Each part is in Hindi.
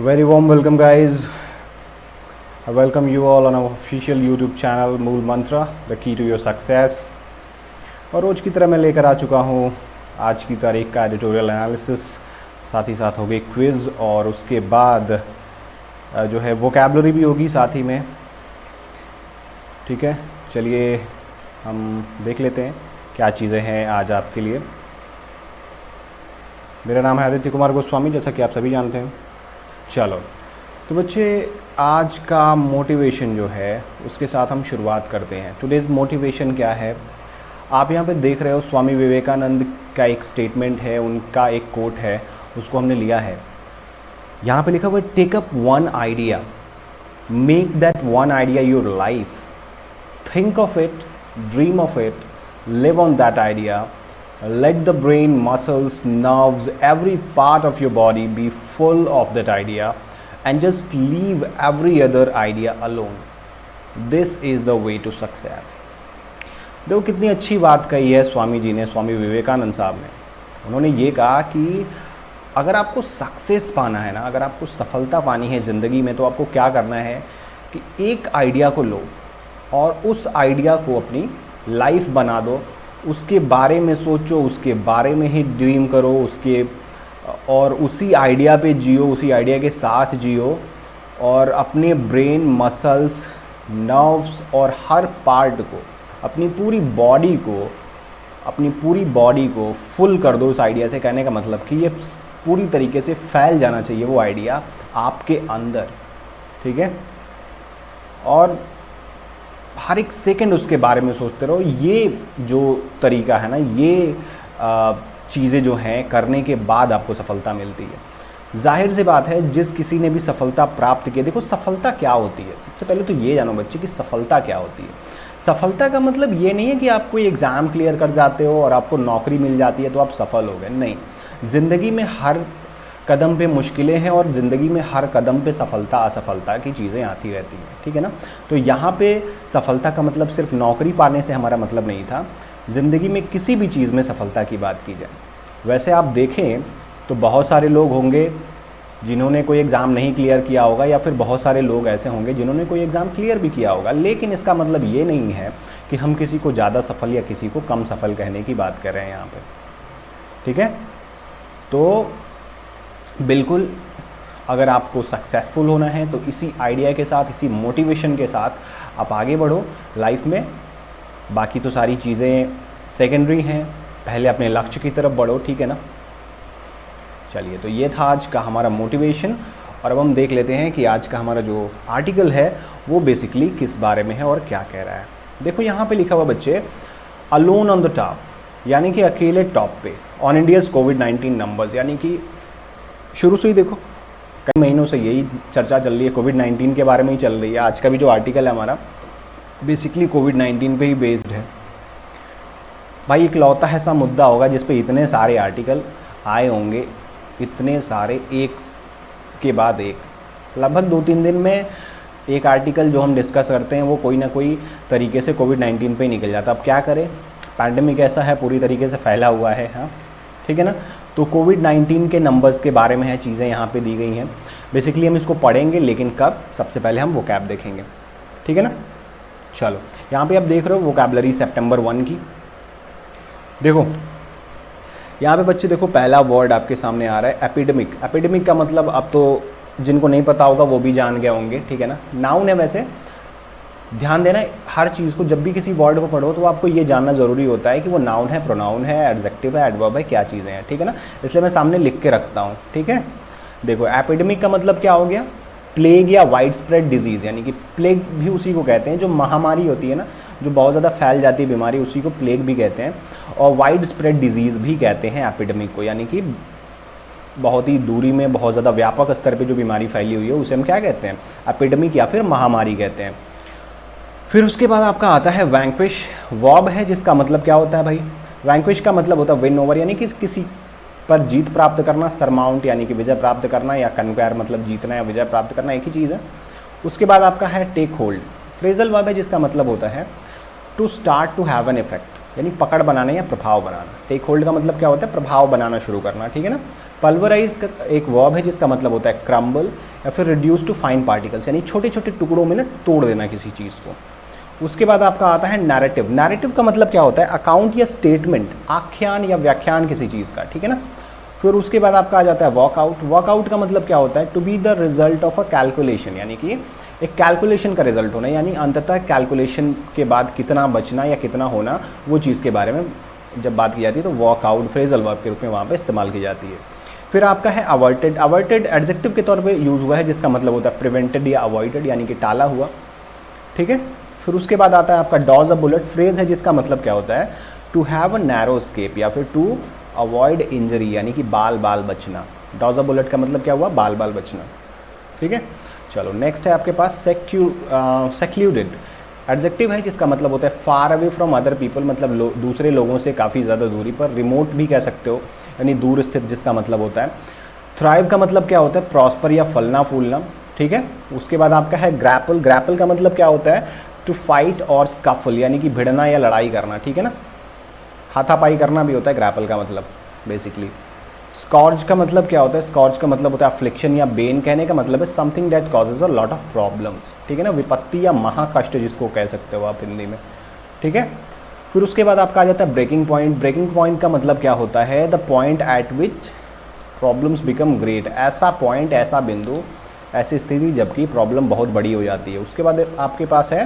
Very warm welcome, guys. I welcome you all on our official YouTube channel मूल मंत्र, the key to your success. और रोज़ की तरह मैं लेकर आ चुका हूँ आज की तारीख का एडिटोरियल एनालिसिस, साथ ही साथ हो गई क्विज़ और उसके बाद जो है वोकैबलरी भी होगी साथ ही में। ठीक है, चलिए हम देख लेते हैं क्या चीज़ें हैं आज आपके लिए। मेरा नाम है आदित्य कुमार गोस्वामी, जैसा कि आप सभी जानते हैं। चलो तो बच्चे, आज का मोटिवेशन जो है उसके साथ हम शुरुआत करते हैं। टुडेज़ मोटिवेशन क्या है, आप यहाँ पे देख रहे हो स्वामी विवेकानंद का एक स्टेटमेंट है, उनका एक कोट है, उसको हमने लिया है। यहाँ पे लिखा हुआ है, take up one idea, make that one idea your life, think of it, dream of it, live on that idea, let the brain, muscles, nerves, every part of your body be full of that idea and just leave every other idea alone. This is the way to success. देखो कितनी अच्छी बात कही है स्वामी जी ने, स्वामी विवेकानंद साहब ने। उन्होंने ये कहा कि अगर आपको सक्सेस पाना है ना, अगर आपको सफलता पानी है ज़िंदगी में, तो आपको क्या करना है कि एक आइडिया को लो और उस आइडिया को अपनी लाइफ बना दो, उसके बारे में सोचो, उसके बारे में ही ड्रीम करो, उसके और उसी आइडिया पे जियो, उसी आइडिया के साथ जियो और अपने ब्रेन, मसल्स, नर्व्स और हर पार्ट को, अपनी पूरी बॉडी को फुल कर दो उस आइडिया से। कहने का मतलब कि ये पूरी तरीके से फैल जाना चाहिए वो आइडिया आपके अंदर। ठीक है, और हर एक सेकंड उसके बारे में सोचते रहो। ये जो तरीका है ना, ये चीज़ें जो हैं करने के बाद आपको सफलता मिलती है। जाहिर सी बात है, जिस किसी ने भी सफलता प्राप्त की, देखो सफलता क्या होती है। सबसे पहले तो ये जानो बच्चे कि सफलता क्या होती है। सफलता का मतलब ये नहीं है कि आप कोई एग्ज़ाम क्लियर कर जाते हो और आपको नौकरी मिल जाती है तो आप सफल हो गए। नहीं, ज़िंदगी में हर कदम पे मुश्किलें हैं और ज़िंदगी में हर कदम पे सफलता असफलता की चीज़ें आती रहती हैं। ठीक है ना, तो यहाँ पे सफलता का मतलब सिर्फ नौकरी पाने से हमारा मतलब नहीं था। ज़िंदगी में किसी भी चीज़ में सफलता की बात की जाए, वैसे आप देखें तो बहुत सारे लोग होंगे जिन्होंने कोई एग्ज़ाम नहीं क्लियर किया होगा, या फिर बहुत सारे लोग ऐसे होंगे जिन्होंने कोई एग्ज़ाम क्लियर भी किया होगा, लेकिन इसका मतलब ये नहीं है कि हम किसी को ज़्यादा सफल या किसी को कम सफल कहने की बात कर रहे हैं यहाँ पर। ठीक है, तो बिल्कुल अगर आपको सक्सेसफुल होना है तो इसी आइडिया के साथ, इसी मोटिवेशन के साथ आप आगे बढ़ो लाइफ में। बाकी तो सारी चीज़ें सेकेंडरी हैं, पहले अपने लक्ष्य की तरफ बढ़ो। ठीक है ना, चलिए, तो ये था आज का हमारा मोटिवेशन। और अब हम देख लेते हैं कि आज का हमारा जो आर्टिकल है वो बेसिकली किस बारे में है और क्या कह रहा है। देखो यहाँ पे लिखा हुआ बच्चे, अलोन ऑन द टॉप, यानी कि अकेले टॉप पे, ऑन इंडियाज़ कोविड-19 नंबर्स। यानी कि शुरू से ही देखो कई महीनों से यही चर्चा चल रही है, कोविड-19 के बारे में ही चल रही है। आज का भी जो आर्टिकल है हमारा बेसिकली कोविड-19 पे ही बेस्ड है। भाई इकलौता ऐसा मुद्दा होगा जिस पे इतने सारे आर्टिकल आए होंगे, इतने सारे एक के बाद एक, लगभग 2-3 दिन में एक आर्टिकल जो हम डिस्कस करते हैं वो कोई ना कोई तरीके से कोविड-19 पे ही निकल जाता है। अब क्या करें, पैंडेमिक ऐसा है, पूरी तरीके से फैला हुआ है। हाँ, ठीक है ना, तो कोविड-19 के नंबर्स के बारे में है चीज़ें यहाँ पे दी गई हैं। बेसिकली हम इसको पढ़ेंगे, लेकिन कब, सबसे पहले हम वोकैब देखेंगे। ठीक है ना, चलो यहाँ पे आप देख रहे हो वोकैबलरी सितंबर 1 की। देखो यहाँ पे बच्चे देखो, पहला वर्ड आपके सामने आ रहा है एपिडेमिक। एपिडेमिक का मतलब अब तो जिनको नहीं पता होगा वो भी जान गए होंगे। ठीक है ना, नाउन है। वैसे ध्यान देना, हर चीज़ को जब भी किसी वर्ड को पढ़ो तो आपको ये जानना ज़रूरी होता है कि वो नाउन है, प्रोनाउन है, एडजेक्टिव है, एडवर्ब है, क्या चीज़ें हैं। ठीक है ना, इसलिए मैं सामने लिख के रखता हूँ। ठीक है, देखो एपिडेमिक का मतलब क्या हो गया, प्लेग या वाइड स्प्रेड डिजीज़। यानी कि प्लेग भी उसी को कहते हैं जो महामारी होती है ना, जो बहुत ज़्यादा फैल जाती है बीमारी, उसी को प्लेग भी कहते हैं। और वाइड स्प्रेड डिजीज़ भी कहते हैं एपिडेमिक को, यानी कि बहुत ही दूरी में, बहुत ज़्यादा व्यापक स्तर पर जो बीमारी फैली हुई है उसे हम क्या कहते हैं, एपिडेमिक या फिर महामारी कहते हैं। फिर उसके बाद आपका आता है वैंक्विश। वर्ब है जिसका मतलब क्या होता है भाई, वैंक्विश का मतलब होता है विन ओवर, यानी कि किसी पर जीत प्राप्त करना। सरमाउंट यानी कि विजय प्राप्त करना, या कन्क्वायर मतलब जीतना या विजय प्राप्त करना, एक ही चीज़ है। उसके बाद आपका है टेक होल्ड। फ्रेजल वर्ब है जिसका मतलब होता है to start to have an effect, यानी पकड़ बनाना या प्रभाव बनाना। टेक होल्ड का मतलब क्या होता है, प्रभाव बनाना शुरू करना। ठीक है ना, पल्वराइज का एक वर्ब है जिसका मतलब होता है क्रम्बल या फिर रिड्यूस टू फाइन पार्टिकल्स, यानी छोटे छोटे टुकड़ों में ना तोड़ देना किसी चीज़ को। उसके बाद आपका आता है नैरेटिव। नैरेटिव का मतलब क्या होता है? अकाउंट या स्टेटमेंट, आख्यान या व्याख्यान किसी चीज़ का, ठीक है ना। फिर उसके बाद आपका आ जाता है वॉकआउट। वॉकआउट का मतलब क्या होता है? To be the result of a calculation, यानी कि एक कैलकुलेशन का रिजल्ट होना, यानी अंततः कैलकुलेशन के बाद कितना बचना या कितना होना, वो चीज़ के बारे में जब बात की जाती है तो वॉकआउट फ्रेजल वर्ब के रूप में वहाँ पे इस्तेमाल की जाती है। फिर आपका है अवर्टेड। अवर्टेड एडजेक्टिव के तौर पे यूज़ हुआ है जिसका मतलब होता है प्रिवेंटेड या अवॉइडेड, यानी कि टाला हुआ, ठीक है। फिर उसके बाद आता है आपका डॉज अ बुलेट। फ्रेज है जिसका मतलब क्या होता है? To have a narrow escape या फिर टू अवॉइड इंजरी, यानी कि बाल बाल बचना। डॉज अ बुलेट का मतलब क्या हुआ? बाल बाल बचना, ठीक है। चलो नेक्स्ट है आपके पास सेक्लूडेड। एडजेक्टिव है जिसका मतलब होता है far away from other people, मतलब दूसरे लोगों से काफ़ी ज़्यादा दूरी पर। रिमोट भी कह सकते हो, यानी दूर स्थित, जिसका मतलब होता है। थ्राइव का मतलब क्या होता है? प्रॉस्पर या फलना फूलना, ठीक है। उसके बाद आपका है ग्रैपल। ग्रैपल का मतलब क्या होता है? टू फाइट और स्कफल, यानी कि भिड़ना या लड़ाई करना, ठीक है ना। हाथापाई करना भी होता है ग्रैपल का मतलब बेसिकली। स्कॉर्ज का मतलब क्या होता है? स्कॉर्ज का मतलब होता है अफ्लिक्शन या बेन। कहने का मतलब है something that causes a lot of problems, ठीक है ना। विपत्ति या महाकष्ट जिसको कह सकते हो आप हिंदी में, ठीक है। फिर उसके बाद आपका आ जाता है ब्रेकिंग पॉइंट। ब्रेकिंग पॉइंट का मतलब क्या होता है? The point at which problems become great. ऐसा पॉइंट, ऐसा बिंदु, ऐसी स्थिति जबकि प्रॉब्लम बहुत बड़ी हो जाती है। उसके बाद आपके पास है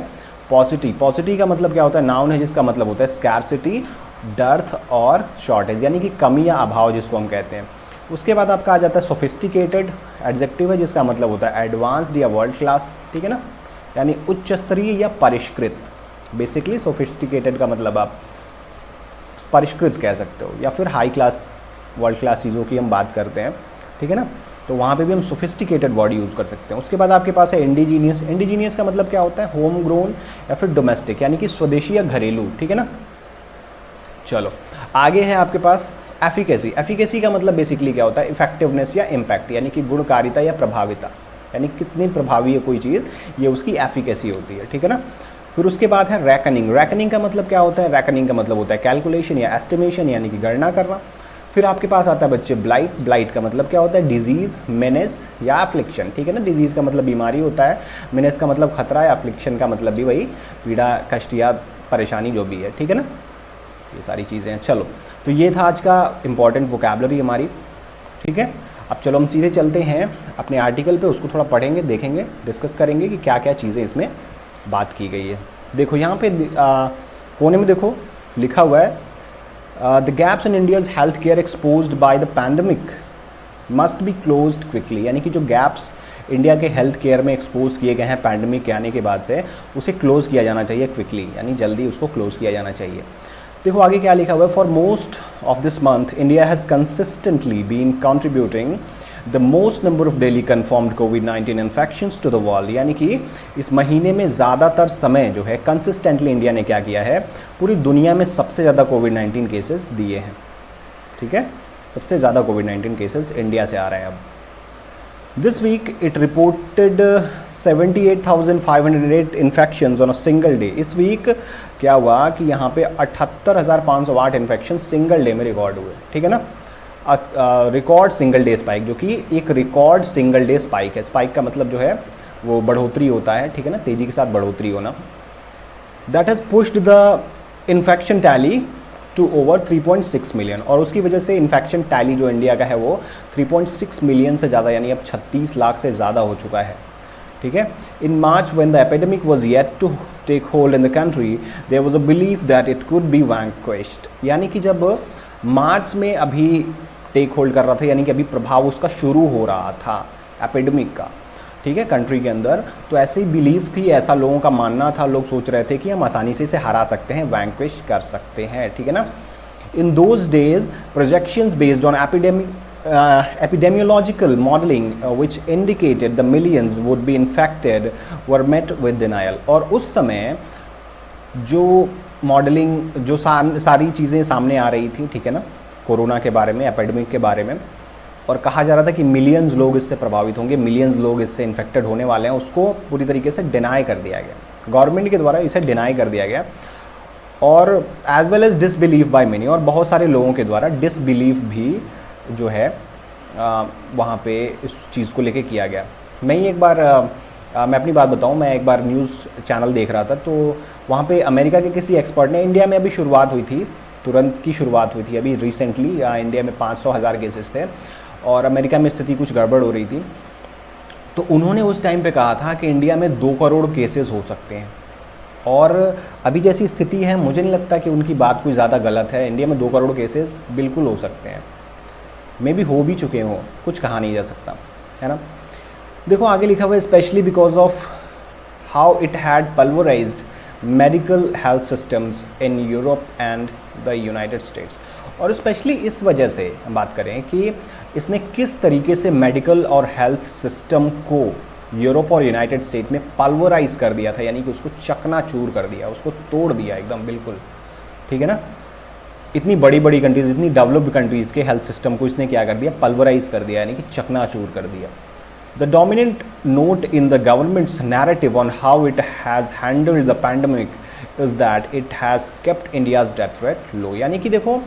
पॉसिटी। पॉसिटी का मतलब क्या होता है? नाउन है जिसका मतलब होता है स्कैरसिटी, डर्थ और शॉर्टेज, यानी कि कमी या अभाव जिसको हम कहते हैं। उसके बाद आपका आ जाता है सोफिस्टिकेटेड। एडजेक्टिव है जिसका मतलब होता है एडवांस्ड या वर्ल्ड क्लास, ठीक है ना, यानी उच्च स्तरीय या परिष्कृत। बेसिकली सोफिस्टिकेटेड का मतलब आप परिष्कृत कह सकते हो, या फिर हाई क्लास, वर्ल्ड क्लास चीज़ों की हम बात करते हैं, ठीक है ना, तो वहाँ पे भी हम सोफिस्टिकेटेड वर्ड यूज़ कर सकते हैं। उसके बाद आपके पास है इंडिजीनियस। इंडिजीनियस का मतलब क्या होता है? होम ग्रोन या फिर डोमेस्टिक, यानी कि स्वदेशी या घरेलू, ठीक है ना। चलो आगे है आपके पास एफिकेसी। एफिकेसी का मतलब बेसिकली क्या होता है? इफेक्टिवनेस या इम्पैक्ट, यानी कि गुणकारिता या प्रभाविता, यानी कितनी प्रभावी है कोई चीज़, ये उसकी एफिकेसी होती है, ठीक है ना। फिर उसके बाद है रैकनिंग। रैकनिंग का मतलब क्या होता है? रैकनिंग का मतलब होता है कैलकुलेशन या एस्टिमेशन, यानी कि गणना करना। फिर आपके पास आता है बच्चे ब्लाइट। ब्लाइट का मतलब क्या होता है? डिजीज़, मेनेस या अफ्लिक्शन, ठीक है ना। डिजीज़ का मतलब बीमारी होता है, मेनेस का मतलब खतरा या अफ्लिक्शन का मतलब भी वही पीड़ा, कष्ट या परेशानी जो भी है, ठीक है ना। ये सारी चीज़ें हैं। चलो तो ये था आज का इम्पॉर्टेंट वोकैबुलरी हमारी, ठीक है। अब चलो हम सीधे चलते हैं अपने आर्टिकल पे, उसको थोड़ा पढ़ेंगे, देखेंगे, डिस्कस करेंगे कि क्या क्या चीज़ें इसमें बात की गई है। देखो यहाँ पे कोने में देखो लिखा हुआ है the gaps in India's health care exposed by the pandemic must be closed quickly, यानी कि जो गैप्स इंडिया के हेल्थ केयर में एक्सपोज किए गए हैं पैंडमिक के आने के बाद से, उसे क्लोज़ किया जाना चाहिए क्विकली, यानी जल्दी उसको क्लोज़ किया जाना चाहिए। देखो आगे क्या लिखा हुआ है? For most of this month India has consistently been contributing the most number of daily confirmed कोविड-19 इन्फेक्शंस टू द वर्ल्ड, यानी कि इस महीने में ज़्यादातर समय जो है कंसिस्टेंटली इंडिया ने क्या किया है? पूरी दुनिया में सबसे ज़्यादा कोविड-19 केसेस दिए हैं, ठीक है। सबसे ज़्यादा कोविड-19 केसेस इंडिया से आ रहे हैं अब। This week it reported 78,508 infections on a single day. इस वीक क्या हुआ कि यहाँ पे 78,508 इन्फेक्शन सिंगल डे में रिकॉर्ड हुए, ठीक है ना। रिकॉर्ड सिंगल डे स्पाइक, जो कि एक रिकॉर्ड सिंगल डे स्पाइक है। स्पाइक का मतलब जो है वो बढ़ोतरी होता है, ठीक है ना, तेज़ी के साथ बढ़ोतरी होना। That has pushed the infection tally to over 3.6 million, और उसकी वजह से इन्फेक्शन टैली जो इंडिया का है वो 3.6 मिलियन से ज़्यादा, यानी अब 36 लाख से ज़्यादा हो चुका है, ठीक है। In March when the epidemic was yet to take hold in the country there was a belief that it could be vanquished, यानी कि जब मार्च में अभी टेक होल्ड कर रहा था, यानी कि अभी प्रभाव उसका शुरू हो रहा था एपिडेमिक का, ठीक है, कंट्री के अंदर, तो ऐसे ही बिलीव थी, ऐसा लोगों का मानना था, लोग सोच रहे थे कि हम आसानी से इसे हरा सकते हैं, वैंक्विश कर सकते हैं, ठीक है ना। In those days projections based on epidemiological modeling which indicated the millions would be infected were met with denial, और उस समय जो मॉडलिंग, जो सारी चीज़ें सामने आ रही थी, ठीक है ना, कोरोना के बारे में, एपिडेमिक के बारे में, और कहा जा रहा था कि मिलियंस लोग इससे प्रभावित होंगे, मिलियंस लोग इससे इन्फेक्टेड होने वाले हैं, उसको पूरी तरीके से डिनाई कर दिया गया, गवर्नमेंट के द्वारा इसे डिनाई कर दिया गया, और as well as disbelieve by many, और बहुत सारे लोगों के द्वारा डिसबिलीव भी जो है वहाँ पे इस चीज़ को लेके किया गया। मैं ही एक बार मैं अपनी बात बताऊँ, मैं एक बार न्यूज़ चैनल देख रहा था, तो वहाँ पे अमेरिका के किसी एक्सपर्ट ने, इंडिया में अभी शुरुआत हुई थी, तुरंत की शुरुआत हुई थी अभी रिसेंटली, इंडिया में 500,000 केसेस थे और अमेरिका में स्थिति कुछ गड़बड़ हो रही थी। तो उन्होंने उस टाइम पे कहा था कि इंडिया में 2 करोड़ केसेस हो सकते हैं, और अभी जैसी स्थिति है मुझे नहीं लगता कि उनकी बात कोई ज़्यादा गलत है। इंडिया में 2 करोड़ केसेस बिल्कुल हो सकते हैं, मे भी हो भी चुके हों, कुछ कहा नहीं जा सकता, है ना। देखो आगे लिखा हुआ है, specially because of how it had pulverised medical health systems in Europe and the United states. और स्पेशली इस वजह से हम बात करें कि इसने किस तरीके से मेडिकल और हेल्थ सिस्टम को यूरोप और यूनाइटेड स्टेट में पल्वराइज कर दिया था, यानी कि उसको चकनाचूर कर दिया, उसको तोड़ दिया एकदम बिल्कुल, ठीक है ना। इतनी बड़ी बड़ी कंट्रीज, इतनी डेवलप्ड कंट्रीज़ के हेल्थ सिस्टम को इसने क्या कर दिया, पल्वराइज कर दिया, यानी कि चकनाचूर कर दिया। The dominant note in the government's narrative on how it has handled the pandemic is that it has kept India's death rate low. यानी कि देखो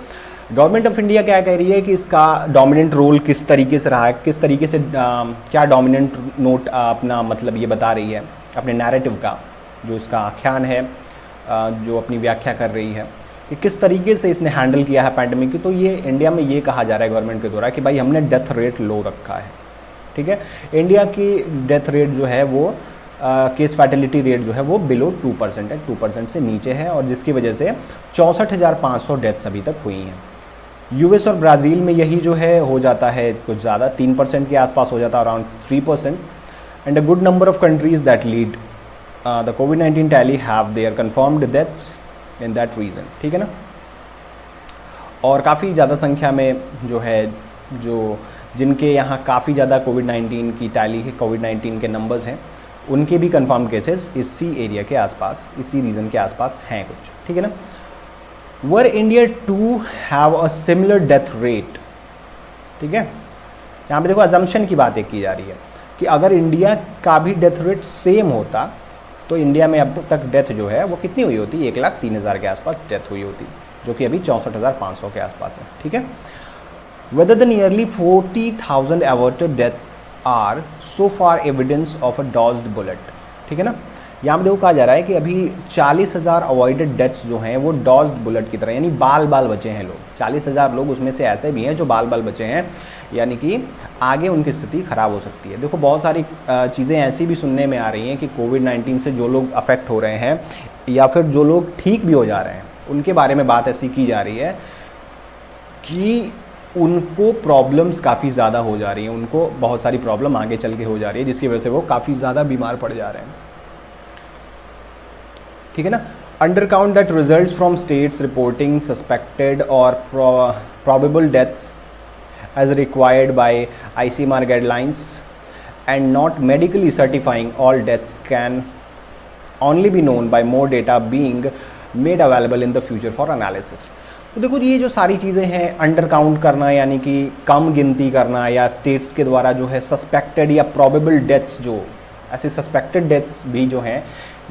गवर्नमेंट ऑफ इंडिया क्या कह रही है कि इसका डोमिनेंट रोल किस तरीके से रहा है, किस तरीके से क्या डोमिनेंट नोट अपना मतलब ये बता रही है अपने नैरेटिव का, जो इसका आख्यान है, जो अपनी व्याख्या कर रही है कि किस तरीके से इसने हैंडल किया है पैंडमिक की। तो ये इंडिया में ये कहा जा रहा है गवर्नमेंट के द्वारा कि भाई हमने डेथ रेट लो रखा है, ठीक है। इंडिया की डेथ रेट जो है वो केस फैटिलिटी रेट जो है वो बिलो 2% है, 2% से नीचे है, और जिसकी वजह से 64,500 डेथ्स अभी तक हुई हैं। यूएस और ब्राज़ील में यही जो है हो जाता है कुछ ज़्यादा, 3% के आसपास हो जाता है, around 3%। And a good number of countries that lead the कोविड-19 tally have their confirmed deaths in that region, ठीक है ना। और काफ़ी ज़्यादा संख्या में जो है, जो जिनके यहाँ काफ़ी ज़्यादा कोविड-19 की टैली है, कोविड-19 के नंबर्स हैं, उनके भी कन्फर्म केसेस इसी एरिया के आसपास, इसी रीजन के आसपास हैं कुछ, ठीक है ना। Were India to have a similar death rate, ठीक है। यहाँ पे देखो अजम्पशन की बात एक की जा रही है कि अगर इंडिया का भी डेथ रेट सेम होता तो इंडिया में अब तक डेथ जो है वो कितनी हुई होती, 1,03,000 के आसपास डेथ हुई होती, जो कि अभी 64,500 के आसपास है, ठीक है। Whether the nearly 40,000 averted deaths are so far evidence of a dodged bullet, ठीक है ना। यहाँ पे देखो कहा जा रहा है कि अभी 40,000 अवॉइडेड डेथ्स जो हैं वो डॉज्ड बुलेट की तरह, यानी बाल बाल बचे हैं लोग। 40,000 लोग उसमें से ऐसे भी हैं जो बाल बाल बचे हैं, यानी कि आगे उनकी स्थिति ख़राब हो सकती है। देखो बहुत सारी चीज़ें ऐसी भी सुनने में आ रही हैं कि कोविड-19 से जो लोग अफेक्ट हो रहे हैं या फिर जो लोग ठीक भी हो जा रहे हैं, उनके बारे में बात ऐसी की जा रही है कि उनको प्रॉब्लम्स काफ़ी ज़्यादा हो जा रही हैं, उनको बहुत सारी प्रॉब्लम आगे चल के हो जा रही है, जिसकी वजह से वो काफ़ी ज़्यादा बीमार पड़ जा रहे हैं, ठीक है ना। Undercount that results from states reporting suspected और probable deaths as required by ICMR guidelines and not medically certifying all deaths can only be known by more data being made available in the future for analysis। तो देखो ये जो सारी चीज़ें हैं, अंडर काउंट करना यानी कि कम गिनती करना, या स्टेट्स के द्वारा जो है सस्पेक्टेड या प्रोबेबल डेथ्स, जो ऐसे सस्पेक्टेड डेथ्स भी जो हैं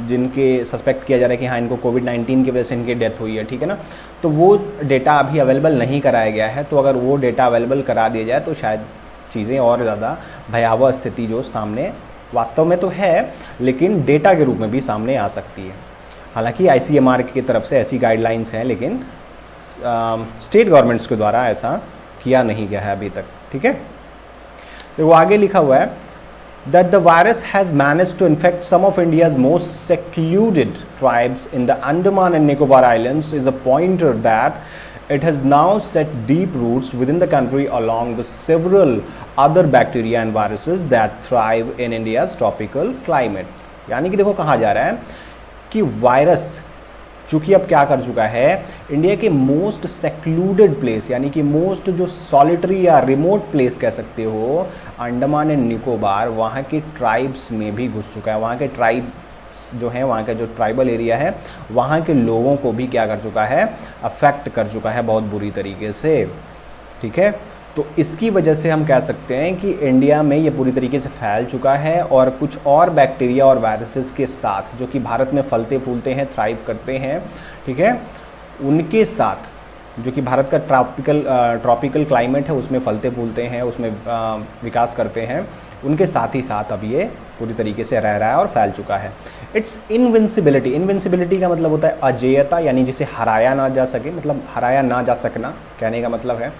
जिनके सस्पेक्ट किया जा रहा है कि हाँ इनको कोविड-19 की वजह से इनकी डेथ हुई है, ठीक है ना, तो वो डेटा अभी अवेलेबल नहीं कराया गया है। तो अगर वो डेटा अवेलेबल करा दिया जाए तो शायद चीज़ें और ज़्यादा भयावह स्थिति जो सामने वास्तव में तो है, लेकिन डेटा के रूप में भी सामने आ सकती है। हालांकि ICMR की तरफ से ऐसी गाइडलाइंस हैं, लेकिन स्टेट गवर्नमेंट्स के द्वारा ऐसा किया नहीं गया है अभी तक, ठीक है। तो वो आगे लिखा हुआ है that the virus has managed to infect some of India's most secluded tribes in the Andaman and Nicobar Islands is a pointer that it has now set deep roots within the country along with several other bacteria and viruses that thrive in India's tropical climate। यानी कि देखो कहा जा रहा है कि वायरस चूँकि अब क्या कर चुका है, इंडिया के मोस्ट सेक्लूडेड प्लेस, यानी कि मोस्ट जो सॉलिटरी या रिमोट प्लेस कह सकते हो, अंडमान एंड निकोबार, वहाँ के ट्राइब्स में भी घुस चुका है। वहाँ के ट्राइब्स जो हैं, वहाँ का जो ट्राइबल एरिया है, वहाँ के लोगों को भी क्या कर चुका है, अफेक्ट कर चुका है बहुत बुरी तरीके से, ठीक है। तो इसकी वजह से हम कह सकते हैं कि इंडिया में ये पूरी तरीके से फैल चुका है, और कुछ और बैक्टीरिया और वायरसेस के साथ जो कि भारत में फलते फूलते हैं, थ्राइव करते हैं, ठीक है, उनके साथ जो कि भारत का ट्रॉपिकल क्लाइमेट है उसमें फलते फूलते हैं, उसमें विकास करते हैं, उनके साथ ही साथ अब ये पूरी तरीके से रह रहा है और फैल चुका है। इट्स इनविंसिबिलिटी, इनविंसिबिलिटी का मतलब होता है अजेयता, यानी जिसे हराया ना जा सके, मतलब हराया ना जा सकना कहने का मतलब है।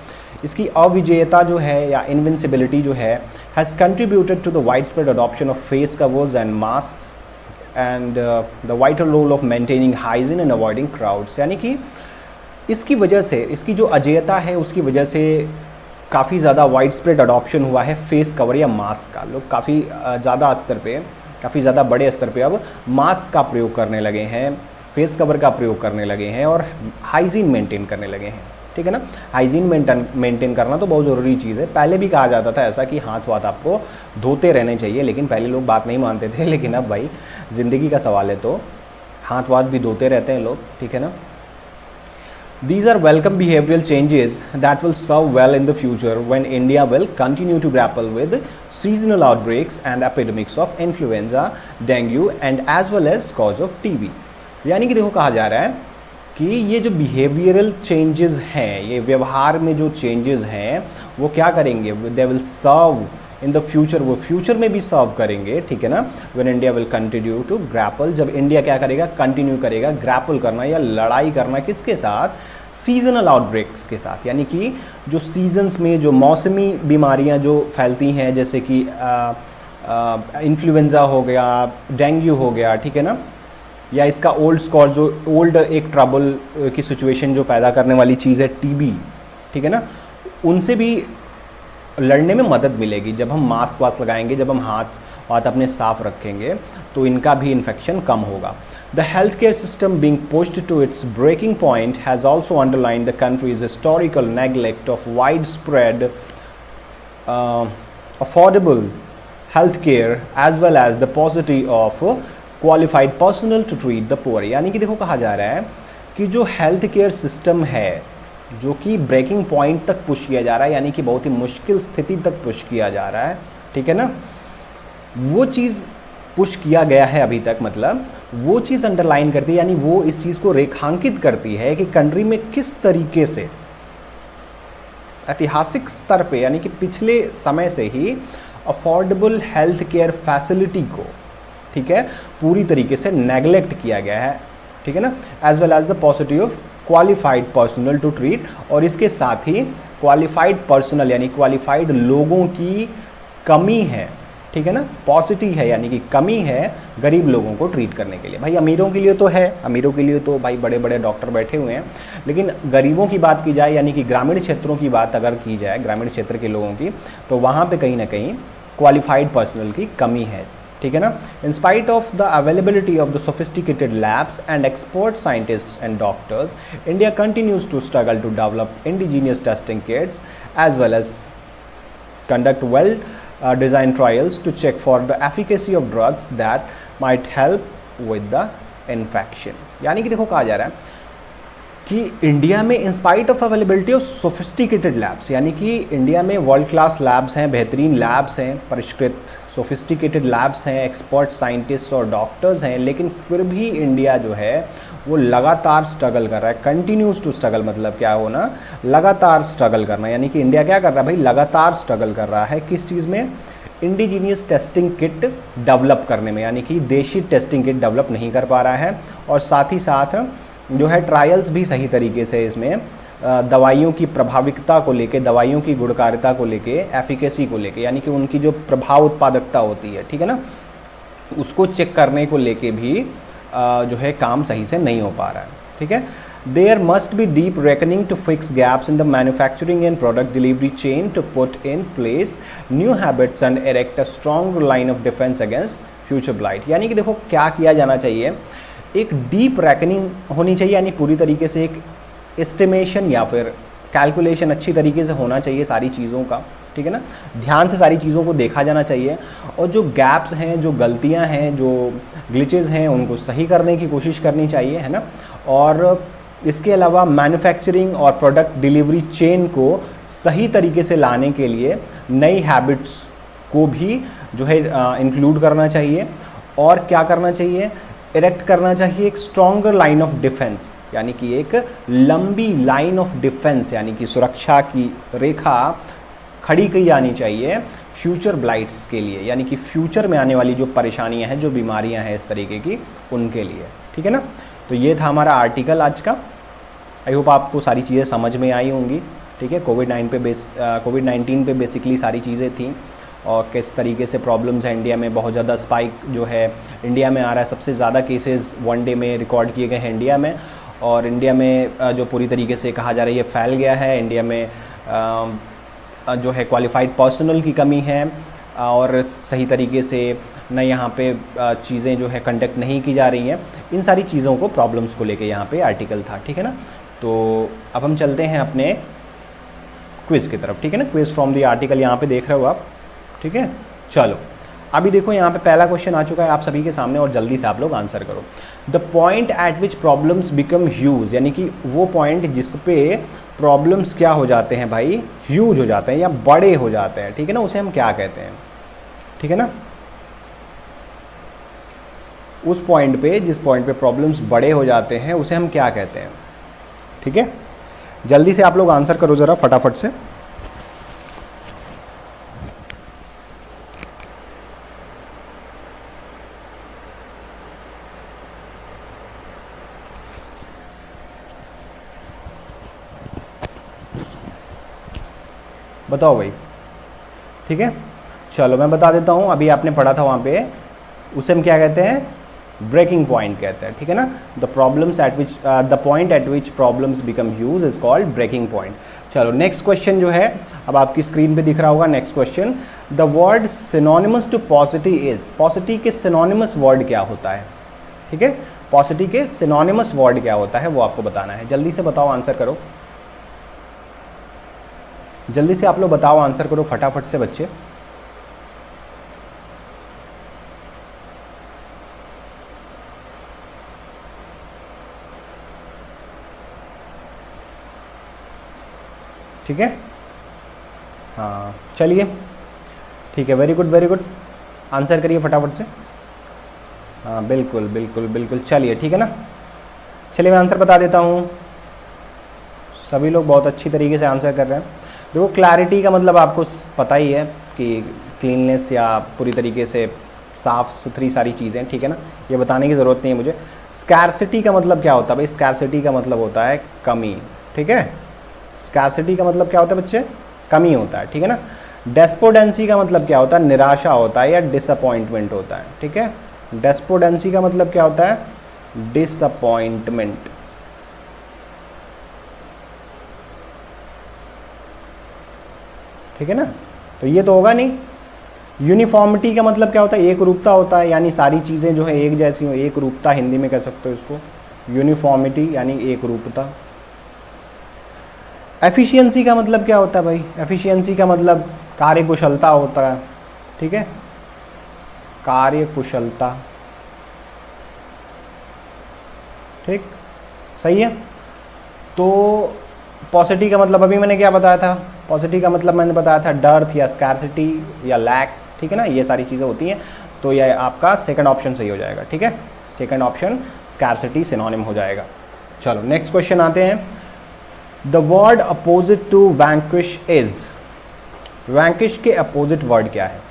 इसकी अविजेयता जो है या इनविंसिबिलिटी जो है has contributed to the wide spread adoption of face covers and mask and the vital role of maintaining hygiene and avoiding crowds. यानी कि इसकी वजह से, इसकी जो अजेयता है उसकी वजह से काफ़ी ज़्यादा वाइड स्प्रेड अडॉप्शन हुआ है फेस कवर या मास्क का। लोग काफ़ी ज़्यादा स्तर पे, काफ़ी ज़्यादा बड़े स्तर पे अब मास्क का प्रयोग करने लगे हैं, फेस कवर का प्रयोग करने लगे हैं और हाइजीन मेंटेन करने लगे हैं। ठीक है ना, हाइजीन मेंटेन करना तो बहुत ज़रूरी चीज़ है। पहले भी कहा जाता था ऐसा कि हाथ वाथ आपको धोते रहने चाहिए, लेकिन पहले लोग बात नहीं मानते थे, लेकिन अब भाई ज़िंदगी का सवाल है तो हाथ वाथ भी धोते रहते हैं लोग। ठीक है ना। These are welcome behavioral changes that will serve well in the future when India will continue to grapple with seasonal outbreaks and epidemics of influenza, dengue and as well as cause of TB। यानी कि देखो कहा जा रहा है कि ये जो बिहेवियरल चेंजेस हैं, ये व्यवहार में जो चेंजेस हैं वो क्या करेंगे, they will serve in the future, वो फ्यूचर में भी सर्व करेंगे। ठीक है ना। When India will continue to grapple, जब इंडिया क्या करेगा, कंटिन्यू करेगा ग्रैपल करना या लड़ाई करना, किसके साथ, सीजनल आउटब्रेक्स के साथ। यानी कि जो सीजन्स में जो मौसमी बीमारियां जो फैलती हैं, जैसे कि इन्फ्लुएंजा हो गया, डेंगू हो गया, ठीक है ना, या इसका ओल्ड स्कॉर जो ओल्ड एक ट्रबल की सिचुएशन जो पैदा करने वाली चीज़ है टीबी, ठीक है ना, उनसे भी लड़ने में मदद मिलेगी जब हम मास्क वास्क लगाएंगे, जब हम हाथ अपने साफ रखेंगे तो इनका भी इन्फेक्शन कम होगा। The healthcare system being pushed to its breaking point has also underlined the country's historical neglect of widespread affordable healthcare as well as the paucity of qualified personnel to treat the poor। यानी कि देखो कहा जा रहा है कि जो हेल्थ केयर सिस्टम है जो कि ब्रेकिंग पॉइंट तक पुश किया जा रहा है, यानी कि बहुत ही मुश्किल स्थिति तक पुश किया जा रहा है, ठीक है ना, वो चीज़ पुश किया गया है अभी तक, मतलब वो चीज़ अंडरलाइन करती है, यानी वो इस चीज़ को रेखांकित करती है कि कंट्री में किस तरीके से ऐतिहासिक स्तर पे, यानी कि पिछले समय से ही अफोर्डेबल हेल्थ केयर फैसिलिटी को, ठीक है, पूरी तरीके से नेगलेक्ट किया गया है। ठीक है ना। As well as the possibility of qualified personal to treat, और इसके साथ ही क्वालिफाइड पर्सनल यानी क्वालिफाइड लोगों की कमी है। ठीक है ना, पॉसिटी है यानी कि कमी है गरीब लोगों को ट्रीट करने के लिए। भाई अमीरों के लिए तो है, अमीरों के लिए तो भाई बड़े बड़े डॉक्टर बैठे हुए हैं, लेकिन गरीबों की बात की जाए यानी कि ग्रामीण क्षेत्रों की बात अगर की जाए, ग्रामीण क्षेत्र के लोगों की, तो वहाँ पे कहीं ना कहीं क्वालिफाइड पर्सनल की कमी है। ठीक है ना। In spite of the availability of the sophisticated labs and expert scientist and doctors, India continues to struggle to develop indigenous testing kits as well as conduct well-designed trials to check for the efficacy of drugs that might help with the infection। यानी कि देखो कहा जा रहा है कि इंडिया में इन spite of availability of sophisticated labs, यानी कि इंडिया में वर्ल्ड क्लास लैब्स हैं, बेहतरीन लैब्स हैं, परिष्कृत सोफिस्टिकेटेड लैब्स हैं, एक्सपर्ट साइंटिस्ट और डॉक्टर्स हैं, लेकिन फिर भी इंडिया जो है वो लगातार स्ट्रगल कर रहा है। कंटिन्यूज टू स्ट्रगल मतलब क्या होना, लगातार स्ट्रगल करना, यानी कि इंडिया क्या कर रहा है भाई, लगातार स्ट्रगल कर रहा है किस चीज़ में, इंडिजीनियस टेस्टिंग किट डेवलप करने में, यानी कि देशी टेस्टिंग किट डेवलप नहीं कर पा रहा है, और साथ ही साथ जो है ट्रायल्स भी सही तरीके से इसमें दवाइयों की प्रभाविकता को लेके, दवाइयों की गुणकारिता को लेके, एफिकेसी को लेके, यानी कि उनकी जो प्रभाव उत्पादकता होती है, ठीक है ना, उसको चेक करने को लेके भी जो है काम सही से नहीं हो पा रहा है। ठीक है। There must be deep reckoning to fix gaps in the manufacturing and product delivery chain to put in place new habits and erect a strong line of defense against future blight। यानी कि देखो क्या किया जाना चाहिए, एक डीप रेकनिंग होनी चाहिए, यानी पूरी तरीके से एक एस्टिमेशन या फिर कैलकुलेशन अच्छी तरीके से होना चाहिए सारी चीज़ों का। ठीक है ना, ध्यान से सारी चीज़ों को देखा जाना चाहिए, और जो गैप्स हैं, जो गलतियां हैं, जो ग्लिचेस हैं, उनको सही करने की कोशिश करनी चाहिए, है ना। और इसके अलावा मैन्युफैक्चरिंग और प्रोडक्ट डिलीवरी चेन को सही तरीके से लाने के लिए नई हैबिट्स को भी जो है इंक्लूड करना चाहिए। और क्या करना चाहिए, इरेक्ट करना चाहिए एक स्ट्रॉन्गर लाइन ऑफ डिफेंस, यानी कि एक लंबी लाइन ऑफ डिफेंस, यानी कि सुरक्षा की रेखा खड़ी की जानी चाहिए फ्यूचर ब्लाइट्स के लिए, यानी कि फ्यूचर में आने वाली जो परेशानियां हैं, जो बीमारियां हैं इस तरीके की, उनके लिए। ठीक है ना। तो ये था हमारा आर्टिकल आज का। आई होप आपको सारी चीज़ें समझ में आई होंगी। ठीक है, कोविड-19 पे बेसिकली सारी चीज़ें थी और किस तरीके से प्रॉब्लम्स हैं इंडिया में। बहुत ज़्यादा स्पाइक जो है इंडिया में आ रहा है, सबसे ज़्यादा केसेस वन डे में रिकॉर्ड किए गए हैं इंडिया में, और इंडिया में जो पूरी तरीके से कहा जा रहा है ये फैल गया है। इंडिया में जो है क्वालिफाइड पर्सनल की कमी है और सही तरीके से न यहाँ पे चीज़ें जो है कंडक्ट नहीं की जा रही हैं। इन सारी चीज़ों को, प्रॉब्लम्स को लेके यहाँ पे आर्टिकल था। ठीक है ना। तो अब हम चलते हैं अपने क्विज़ की तरफ। ठीक है ना, क्विज़ फ्रॉम द आर्टिकल यहाँ पे देख रहे हो आप। ठीक है, चलो अभी देखो यहाँ पे पहला क्वेश्चन आ चुका है आप सभी के सामने और जल्दी से आप लोग आंसर करो। The point at which problems become huge, यानी कि वो पॉइंट जिस पे प्रॉब्लम्स क्या हो जाते हैं भाई, ह्यूज हो जाते हैं या बड़े हो जाते हैं। ठीक है ना, उसे हम क्या कहते हैं। ठीक है ना, उस पॉइंट पे, जिस पॉइंट पे प्रॉब्लम्स बड़े हो जाते हैं उसे हम क्या कहते हैं। ठीक है, जल्दी से आप लोग आंसर करो ज़रा फटाफट से। बताओ भाई। ठीक है, चलो मैं बता देता हूँ। अभी आपने पढ़ा था वहाँ पे, उसे हम क्या कहते हैं, ब्रेकिंग पॉइंट कहते हैं। ठीक है ना, the point at which problems become huge is called breaking point. चलो नेक्स्ट क्वेश्चन जो है, अब आपकी स्क्रीन पे दिख रहा होगा next question. The word synonymous to paucity is, paucity के सिनोनिमस वर्ड क्या होता है। ठीक है, पॉसिटी के सिनोनिमस वर्ड क्या होता है वो आपको बताना है। जल्दी से बताओ, आंसर करो। जल्दी से आप लोग बताओ, आंसर करो फटाफट से बच्चे। ठीक है, हाँ चलिए ठीक है, very good very good, answer करिए फटाफट से। हाँ बिल्कुल बिल्कुल बिल्कुल, चलिए ठीक है ना। चलिए मैं आंसर बता देता हूँ। सभी लोग बहुत अच्छी तरीके से आंसर कर रहे हैं। देखो क्लैरिटी का मतलब आपको पता ही है कि क्लीननेस या पूरी तरीके से साफ़ सुथरी सारी चीज़ें। ठीक है ना, ये बताने की ज़रूरत नहीं है मुझे। स्कैर्सिटी का मतलब क्या होता है भाई, स्कैर्सिटी का मतलब होता है कमी। ठीक है, स्कैर्सिटी का मतलब क्या होता है बच्चे, कमी होता है। ठीक है ना। डेस्पोडेंसी का मतलब क्या होता है, निराशा होता है या डिसअपॉइंटमेंट होता है। ठीक है, डेस्पोडेंसी का मतलब क्या होता है, डिसअपॉइंटमेंट। ठीक है ना, तो ये तो होगा नहीं। यूनिफॉर्मिटी का मतलब क्या होता है, एक रूपता होता है, यानी सारी चीज़ें जो है एक जैसी हो, एक रूपता हिंदी में कह सकते हो इसको, यूनिफॉर्मिटी यानी एक रूपता। एफिशिएंसी का मतलब क्या होता है भाई, एफिशिएंसी का मतलब कार्यकुशलता होता है। ठीक है, कार्यकुशलता। ठीक, सही है। तो पॉसिटी का मतलब अभी मैंने क्या बताया था, पॉसिटी का मतलब मैंने बताया था डर्थ या स्कैर्सिटी या लैक। ठीक है ना, ये सारी चीज़ें होती हैं। तो ये आपका सेकंड ऑप्शन सही हो जाएगा। ठीक है, सेकंड ऑप्शन स्कैर्सिटी सिनोनिम हो जाएगा। चलो नेक्स्ट क्वेश्चन आते हैं। The word opposite to vanquish is, vanquish के अपोजिट वर्ड क्या है।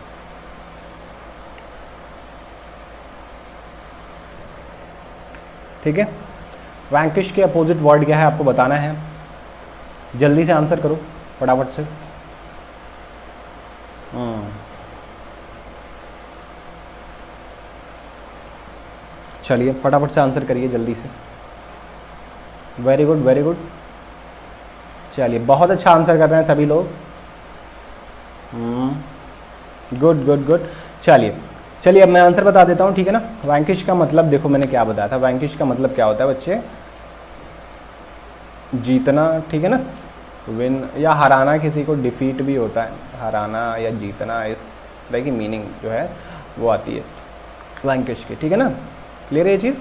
ठीक है, वैंक्विश के अपोजिट वर्ड क्या है आपको बताना है। जल्दी से आंसर करो फटाफट से। चलिए फटाफट से आंसर करिए जल्दी से। वेरी गुड वेरी गुड, चलिए बहुत अच्छा आंसर कर रहे हैं सभी लोग। गुड गुड गुड, चलिए चलिए अब मैं आंसर बता देता हूँ। ठीक है ना, वैंक्विश का मतलब देखो मैंने क्या बताया था, वैंक्विश का मतलब क्या होता है बच्चे, जीतना। ठीक है ना, विन या हराना, किसी को डिफीट भी होता है, हराना या जीतना, इस तरह की मीनिंग जो है वो आती है वैंक्विश की। ठीक है ना, क्लियर है ये चीज़।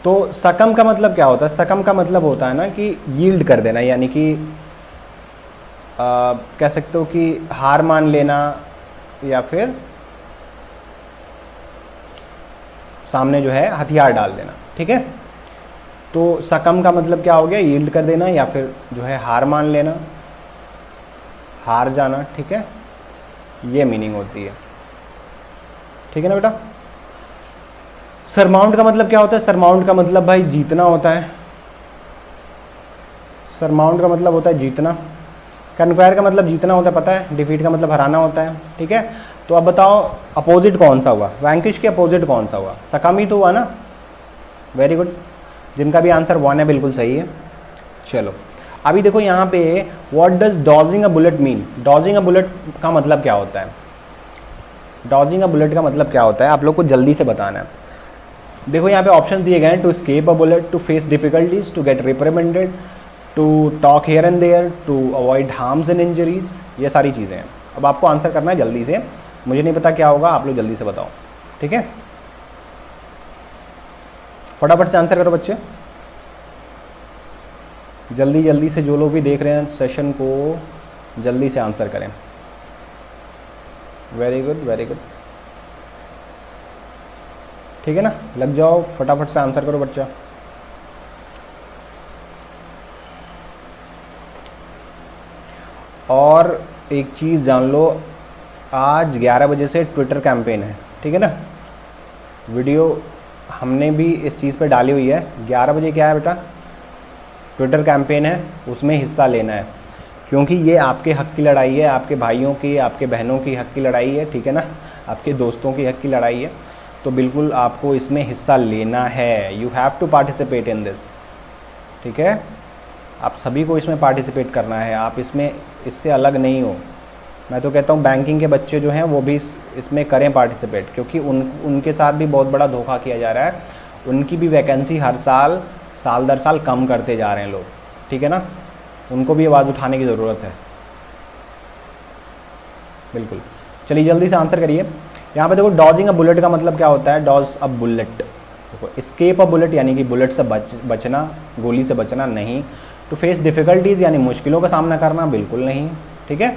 तो सकम का मतलब क्या होता है, सकम का मतलब होता है ना कि यील्ड कर देना, यानी कि कह सकते हो कि हार मान लेना या फिर सामने जो है हथियार डाल देना, ठीक है। तो सकम का मतलब क्या हो गया, यील्ड कर देना या फिर जो है हार मान लेना, हार जाना, ठीक है, ये मीनिंग होती है, ठीक है ना बेटा। सरमाउंट का मतलब क्या होता है, सरमाउंट का मतलब भाई जीतना होता है, सरमाउंट का मतलब होता है जीतना। कन्क्वायर का मतलब जीतना होता है, पता है। डिफीट का मतलब हराना होता है, ठीक है। तो अब बताओ अपोजिट कौन सा हुआ, वैंकिश के अपोजिट कौन सा हुआ, सकम ही तो हुआ ना। वेरी गुड, जिनका भी आंसर 1 है बिल्कुल सही है। चलो अभी देखो यहाँ पे what does dodging a bullet mean, dodging a bullet का मतलब क्या होता है, डॉजिंग अ बुलेट का मतलब क्या होता है, आप लोग को जल्दी से बताना है। देखो यहाँ पे ऑप्शन दिए गए हैं, to escape a bullet, to face difficulties, to get reprimanded, to talk here and there, to avoid harms and injuries, ये सारी चीज़ें हैं। अब आपको आंसर करना है जल्दी से, मुझे नहीं पता क्या होगा, आप लोग जल्दी से बताओ, ठीक है। फटाफट से आंसर करो बच्चे, जल्दी जल्दी से, जो लोग भी देख रहे हैं सेशन को जल्दी से आंसर करें। वेरी गुड वेरी गुड, ठीक है ना, लग जाओ, फटाफट से आंसर करो बच्चा। और एक चीज़ जान लो, आज 11 बजे से ट्विटर कैंपेन है, ठीक है ना। वीडियो हमने भी इस चीज़ पे डाली हुई है। 11 बजे क्या है बेटा, ट्विटर कैंपेन है, उसमें हिस्सा लेना है, क्योंकि ये आपके हक की लड़ाई है, आपके भाइयों की, आपके बहनों की हक की लड़ाई है, ठीक है ना, आपके दोस्तों की हक की लड़ाई है। तो बिल्कुल आपको इसमें हिस्सा लेना है, you have to participate in this, ठीक है। आप सभी को इसमें पार्टिसिपेट करना है, आप इसमें इससे अलग नहीं हो। मैं तो कहता हूँ बैंकिंग के बच्चे जो हैं वो भी इसमें करें पार्टिसिपेट, क्योंकि उनके साथ भी बहुत बड़ा धोखा किया जा रहा है। उनकी भी वैकेंसी हर साल दर साल कम करते जा रहे हैं लोग, ठीक है ना, उनको भी आवाज़ उठाने की ज़रूरत है, बिल्कुल। चलिए जल्दी से आंसर करिए। यहाँ पे देखो डॉजिंग अ बुलेट का मतलब क्या होता है, डॉज अ बुलेट, देखो स्केप अ बुलेट यानी कि बुलेट से बचना, गोली से बचना नहीं। टू फेस डिफ़िकल्टीज़ यानी मुश्किलों का सामना करना, बिल्कुल नहीं, ठीक है।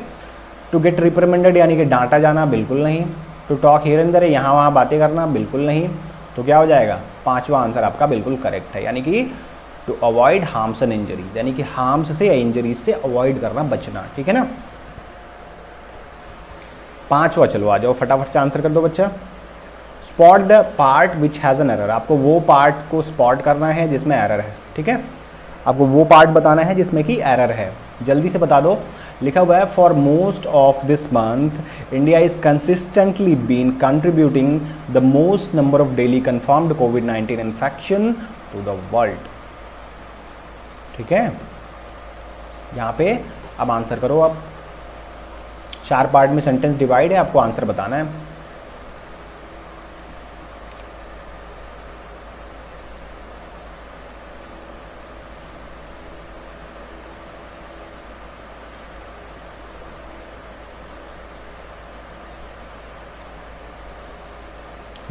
टू गेट रिप्रिमेंडेड यानी कि डांटा जाना, बिल्कुल नहीं। To talk here and there, यहाँ वहाँ बातें करना, बिल्कुल नहीं। तो क्या हो जाएगा, 5वां आंसर आपका बिल्कुल करेक्ट है, यानी कि to avoid harms and injuries, यानी कि हार्म्स से या इंजरीज से अवॉइड करना, बचना, ठीक है ना। 5वां, चलो आ जाओ फटाफट से आंसर कर दो बच्चा। Spot the part which has an error, आपको वो पार्ट को स्पॉट करना है जिसमें एरर है, ठीक है। आपको वो पार्ट बताना है जिसमें कि एरर है, जल्दी से बता दो। लिखा हुआ है for most of this month India is consistently been contributing the most number of daily confirmed कोविड-19 इन्फेक्शन टू द वर्ल्ड, ठीक है। यहाँ पे अब आंसर करो। आप 4 पार्ट में सेंटेंस डिवाइड है, आपको आंसर बताना है।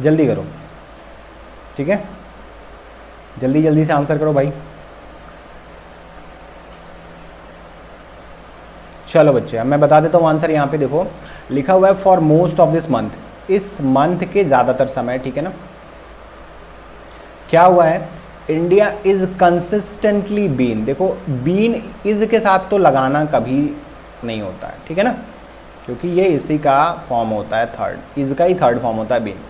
जल्दी करो, ठीक है, जल्दी जल्दी से आंसर करो भाई। चलो बच्चे अब मैं बता देता हूँ आंसर। यहाँ पे देखो लिखा हुआ है for most of this month, इस मंथ के ज़्यादातर समय, ठीक है ना। क्या हुआ है, इंडिया इज कंसिस्टेंटली बीन, देखो बीन इज के साथ तो लगाना कभी नहीं होता है, ठीक है ना, क्योंकि ये इसी का फॉर्म होता है, थर्ड, इज का ही थर्ड फॉर्म होता है बीन।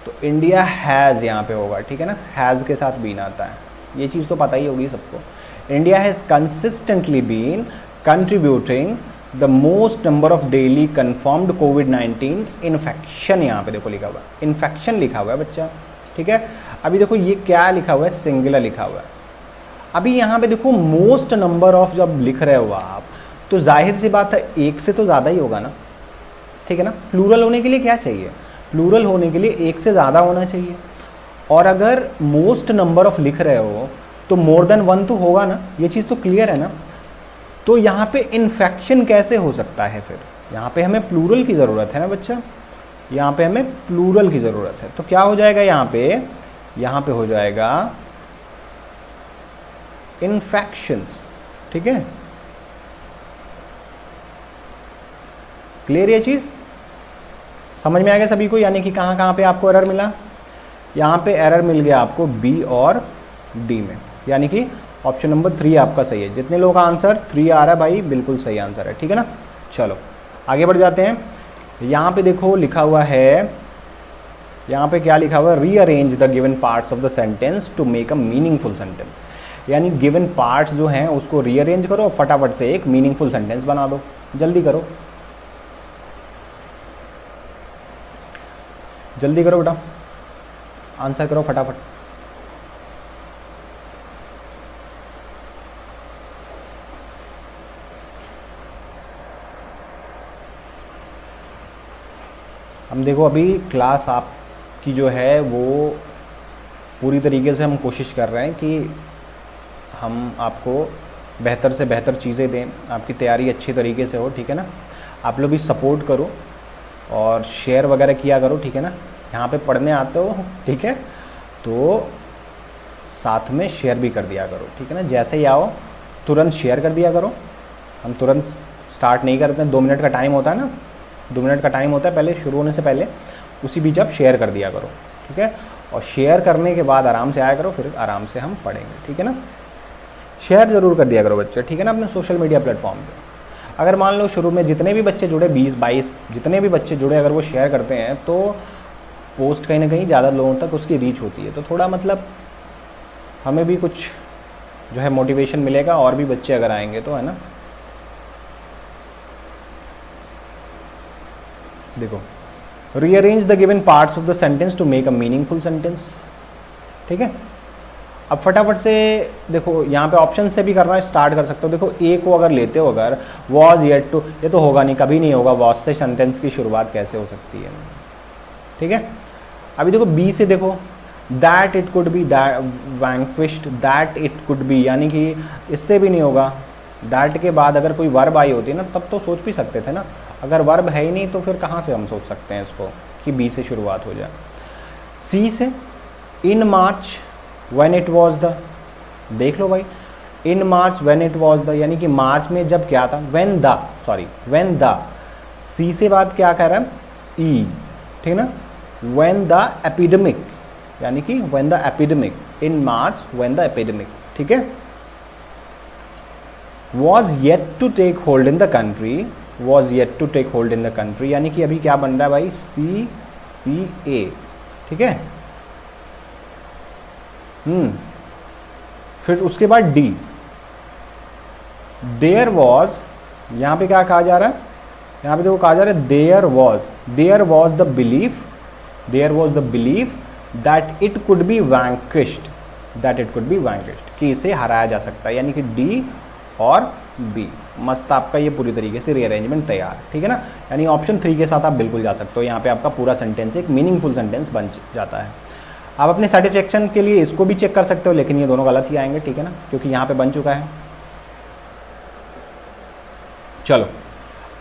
तो इंडिया हैज़ यहाँ पे होगा, ठीक है ना, हैज़ के साथ बीन आता है, ये चीज़ तो पता ही होगी सबको। India has consistently been contributing the most number of daily confirmed कोविड-19 इन्फेक्शन, यहाँ पे देखो लिखा हुआ है, इन्फेक्शन लिखा हुआ है बच्चा, ठीक है। अभी देखो ये क्या लिखा हुआ है, सिंगुलर लिखा हुआ है। अभी यहाँ पे देखो मोस्ट नंबर ऑफ जब लिख रहे हो आप, तो जाहिर सी बात है एक से तो ज़्यादा ही होगा ना, ठीक है ना। प्लूरल होने के लिए क्या चाहिए, प्लूरल होने के लिए एक से ज़्यादा होना चाहिए। और अगर मोस्ट नंबर ऑफ लिख रहे हो तो मोर देन 1 तो होगा ना, ये चीज़ तो क्लियर है ना। तो यहाँ पे इन्फेक्शन कैसे हो सकता है, फिर यहाँ पे हमें प्लूरल की ज़रूरत है ना बच्चा, यहाँ पे हमें प्लूरल की ज़रूरत है। तो क्या हो जाएगा यहाँ पे हो जाएगा इन्फेक्शंस, ठीक है। क्लियर ये चीज़ समझ में आ गया सभी को, यानी कि कहाँ कहाँ पे आपको एरर मिला। यहाँ पे एरर मिल गया आपको बी और डी में, यानी कि ऑप्शन नंबर 3 आपका सही है। जितने लोगों का आंसर 3 आ रहा है भाई, बिल्कुल सही आंसर है, ठीक है ना। चलो आगे बढ़ जाते हैं। यहाँ पे देखो लिखा हुआ है, यहाँ पे क्या लिखा हुआ है, rearrange the given parts of the sentence to make a meaningful sentence. यानी गिवन पार्ट्स जो हैं उसको रीअरेंज करो, फटाफट से एक मीनिंगफुल सेंटेंस बना दो, जल्दी करो, जल्दी करो बेटा, आंसर करो फटाफट। हम देखो अभी क्लास आपकी जो है वो पूरी तरीके से हम कोशिश कर रहे हैं कि हम आपको बेहतर से बेहतर चीज़ें दें, आपकी तैयारी अच्छी तरीके से हो, ठीक है ना। आप लोग भी सपोर्ट करो और शेयर वगैरह किया करो, ठीक है ना। यहाँ पे पढ़ने आते हो, ठीक है, तो साथ में शेयर भी कर दिया करो, ठीक है ना। जैसे ही आओ तुरंत शेयर कर दिया करो। हम तुरंत स्टार्ट नहीं करते हैं, 2 मिनट का टाइम होता है ना, 2 मिनट का टाइम होता है पहले शुरू होने से पहले, उसी बीच आप शेयर कर दिया करो, ठीक है। और शेयर करने के बाद आराम से आया करो, फिर आराम से हम पढ़ेंगे, ठीक है ना। शेयर ज़रूर कर दिया करो बच्चे, ठीक है ना, अपने सोशल मीडिया प्लेटफॉर्म पे। अगर मान लो शुरू में जितने भी बच्चे जुड़े, 20-22 जितने भी बच्चे जुड़े, अगर वो शेयर करते हैं तो पोस्ट कहीं ना कहीं ज़्यादा लोगों तक उसकी रीच होती है, तो थोड़ा मतलब हमें भी कुछ जो है मोटिवेशन मिलेगा, और भी बच्चे अगर आएंगे तो, है ना। देखो, rearrange the given parts of the sentence to make a meaningful sentence, ठीक है। अब फटाफट से देखो, यहाँ पे ऑप्शन से भी करना स्टार्ट कर सकते हो। देखो ए को अगर लेते हो, अगर वॉज येट टू, ये तो होगा नहीं, कभी नहीं होगा, वॉज से सेंटेंस की शुरुआत कैसे हो सकती है, ठीक है। अभी देखो बी से, देखो that it could be vanquished, that it could be, यानी कि इससे भी नहीं होगा। दैट के बाद अगर कोई वर्ब आई होती है ना, तब तो सोच भी सकते थे ना। अगर वर्ब है ही नहीं तो फिर कहाँ से हम सोच सकते हैं इसको कि बी से शुरुआत हो जाए। सी से, इन March when it was the, देख लो भाई, इन March when it was the, यानी कि मार्च में जब क्या था, व्हेन द, सी से बाद क्या कह रहा है, ई, ठीक ना। व्हेन द एपिडेमिक, यानी कि when the epidemic, in March when the epidemic, ठीक है। was yet to take hold in the country, was yet to take hold in the country, यानी कि अभी क्या बन रहा है भाई, CPA, ठीक है। फिर उसके बाद डी, देयर वॉज, यहाँ पे क्या कहा जा रहा है, यहाँ पे देखो कहा जा रहा है there was the belief, that it could be vanquished, कि इसे हराया जा सकता है, यानी कि डी और बी। मस्त, आपका ये पूरी तरीके से रीअरेंजमेंट तैयार, ठीक है ना। यानी ऑप्शन 3 के साथ आप बिल्कुल जा सकते हो, यहाँ पे आपका पूरा सेंटेंस एक मीनिंगफुल सेंटेंस बन जाता है। आप अपने सेटिस्फेक्शन के लिए इसको भी चेक कर सकते हो, लेकिन ये दोनों गलत ही आएंगे, ठीक है ना, क्योंकि यहाँ पे बन चुका है। चलो,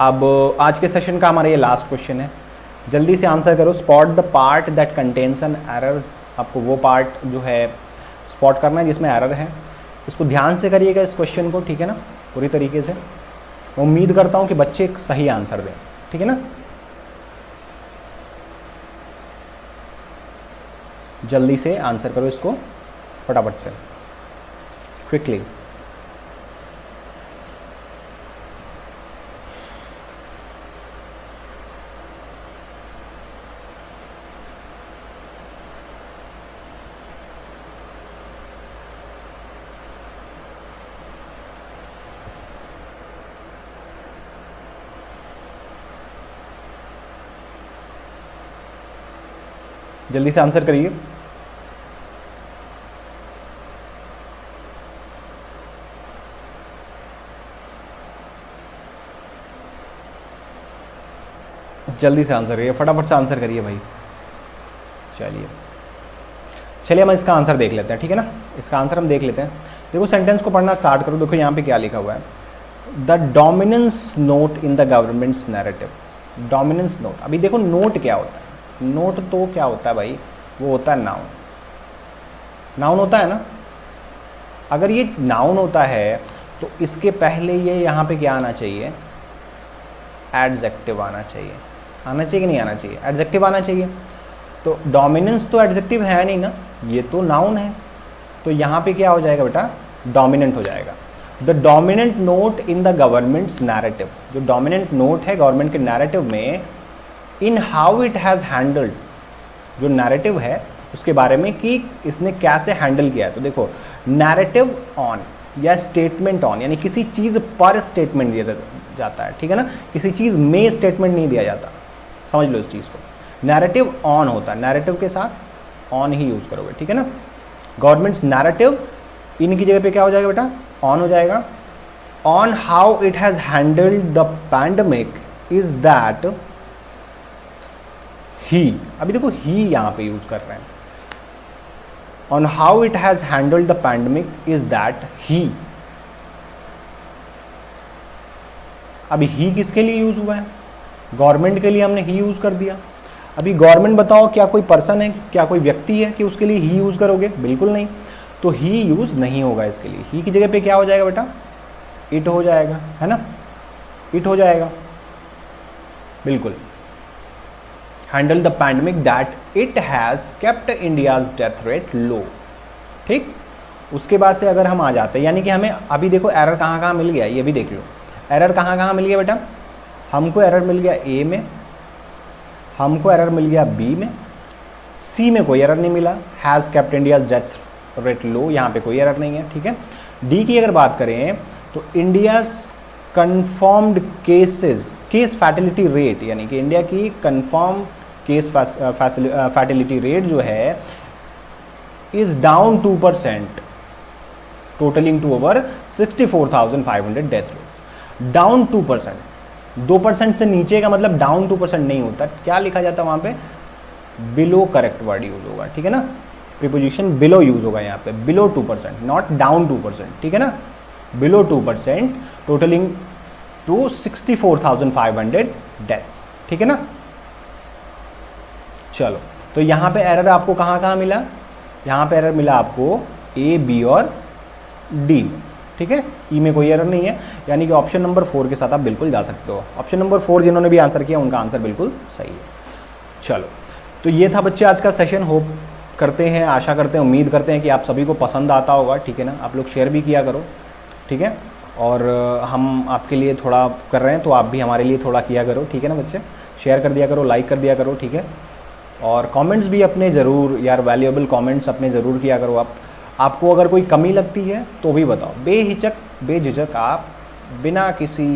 अब आज के सेशन का हमारा ये लास्ट क्वेश्चन है, जल्दी से आंसर करो। Spot the part that contains an error, आपको वो पार्ट जो है स्पॉट करना है जिसमें एरर है। इसको ध्यान से करिएगा इस क्वेश्चन को, ठीक है ना, पूरी तरीके से। उम्मीद करता हूँ कि बच्चे एक सही आंसर दें, ठीक है ना। जल्दी से आंसर करो इसको फटाफट से, क्विकली। जल्दी से आंसर करिए। जल्दी से आंसर करिए, फटाफट से आंसर करिए भाई। चलिए हम इसका आंसर देख लेते हैं, ठीक है ना। इसका आंसर हम देख लेते हैं। देखो सेंटेंस को पढ़ना स्टार्ट करो। देखो यहाँ पे क्या लिखा हुआ है, the dominance note in the government's narrative. Dominance note, अभी देखो नोट क्या होता है, नोट तो क्या होता है भाई, वो होता है नाउन। नाउन होता है ना। अगर ये नाउन होता है तो इसके पहले ये यहाँ पे क्या आना चाहिए, एडजेक्टिव आना चाहिए। आना चाहिए कि नहीं आना चाहिए, एडजेक्टिव आना चाहिए। तो डोमिनेंस तो एडजेक्टिव है नहीं ना, ये तो नाउन है, तो यहाँ पे क्या हो जाएगा बेटा, डोमिनेंट हो जाएगा। The dominant note in the government's narrative, जो डोमिनेंट नोट है गवर्नमेंट के नैरेटिव में, in how it has handled, जो नैरेटिव है उसके बारे में कि इसने कैसे हैंडल किया है। तो देखो नैरेटिव ऑन या स्टेटमेंट ऑन, यानी किसी चीज़ पर स्टेटमेंट दिया जाता है, ठीक है ना, किसी चीज़ में स्टेटमेंट नहीं दिया जाता, समझ लो इस चीज़ को। नैरेटिव ऑन होता है, नैरेटिव के साथ ऑन ही यूज़ करोगे, ठीक है ना। गवर्नमेंट्स नैरेटिव, इनकी जगह पे क्या हो जाएगा बेटा, ऑन हो जाएगा। On how it has handled the pandemic is that he, अभी देखो ही यहाँ पे यूज कर रहे हैं। On how it has handled the pandemic is that he, अभी ही किसके लिए यूज हुआ है, गवर्नमेंट के लिए हमने ही यूज कर दिया। अभी गवर्नमेंट बताओ क्या कोई पर्सन है, क्या कोई व्यक्ति है कि उसके लिए ही यूज करोगे, बिल्कुल नहीं, तो ही यूज नहीं होगा इसके लिए। ही की जगह पे क्या हो जाएगा बेटा, इट हो जाएगा, है ना, इट हो जाएगा, बिल्कुल। Handle the pandemic that it has kept India's death rate low, ठीक। उसके बाद से अगर हम आ जाते हैं, यानी कि हमें अभी देखो एरर कहाँ कहाँ मिल गया, ये भी देख लो, एरर कहाँ कहाँ मिल गया बेटा, हमको एरर मिल गया ए में, हमको एरर मिल गया बी में, सी में कोई एरर नहीं मिला, has kept India's death rate low, यहाँ पे कोई एरर नहीं है, ठीक है। डी की अगर बात करें तो India's confirmed cases, case fatality rate, यानी कि इंडिया की कन्फर्म केस फैटिलिटी रेट जो है is down 2%, totalling to over 64,500 death rate, down 2%, 2% से नीचे का मतलब डाउन 2% नहीं होता, क्या लिखा जाता है वहाँ पे, बिलो करेक्ट वर्ड यूज होगा, ठीक है ना, प्रीपोजिशन बिलो यूज होगा यहाँ पे, बिलो 2%, नॉट डाउन 2%, ठीक है ना, बिलो 2%, टोटलिंग टू 64,500 डेथ्स, ठीक है ना। चलो, तो यहाँ पे एरर आपको कहाँ कहाँ मिला, यहाँ पे एरर मिला आपको ए, बी और डी में, ठीक है, ई में कोई एरर नहीं है, यानी कि ऑप्शन नंबर 4 के साथ आप बिल्कुल जा सकते हो। ऑप्शन नंबर 4 जिन्होंने भी आंसर किया उनका आंसर बिल्कुल सही है। चलो, तो ये था बच्चे आज का सेशन। होप करते हैं, आशा करते हैं, उम्मीद करते हैं कि आप सभी को पसंद आता होगा, ठीक है ना। आप लोग शेयर भी किया करो, ठीक है, और हम आपके लिए थोड़ा कर रहे हैं तो आप भी हमारे लिए थोड़ा किया करो, ठीक है ना बच्चे, शेयर कर दिया करो, लाइक कर दिया करो, ठीक है, और कमेंट्स भी अपने ज़रूर यार, वैल्यूएबल कमेंट्स अपने ज़रूर किया करो। आपको अगर कोई कमी लगती है तो भी बताओ, बेझिझक आप बिना किसी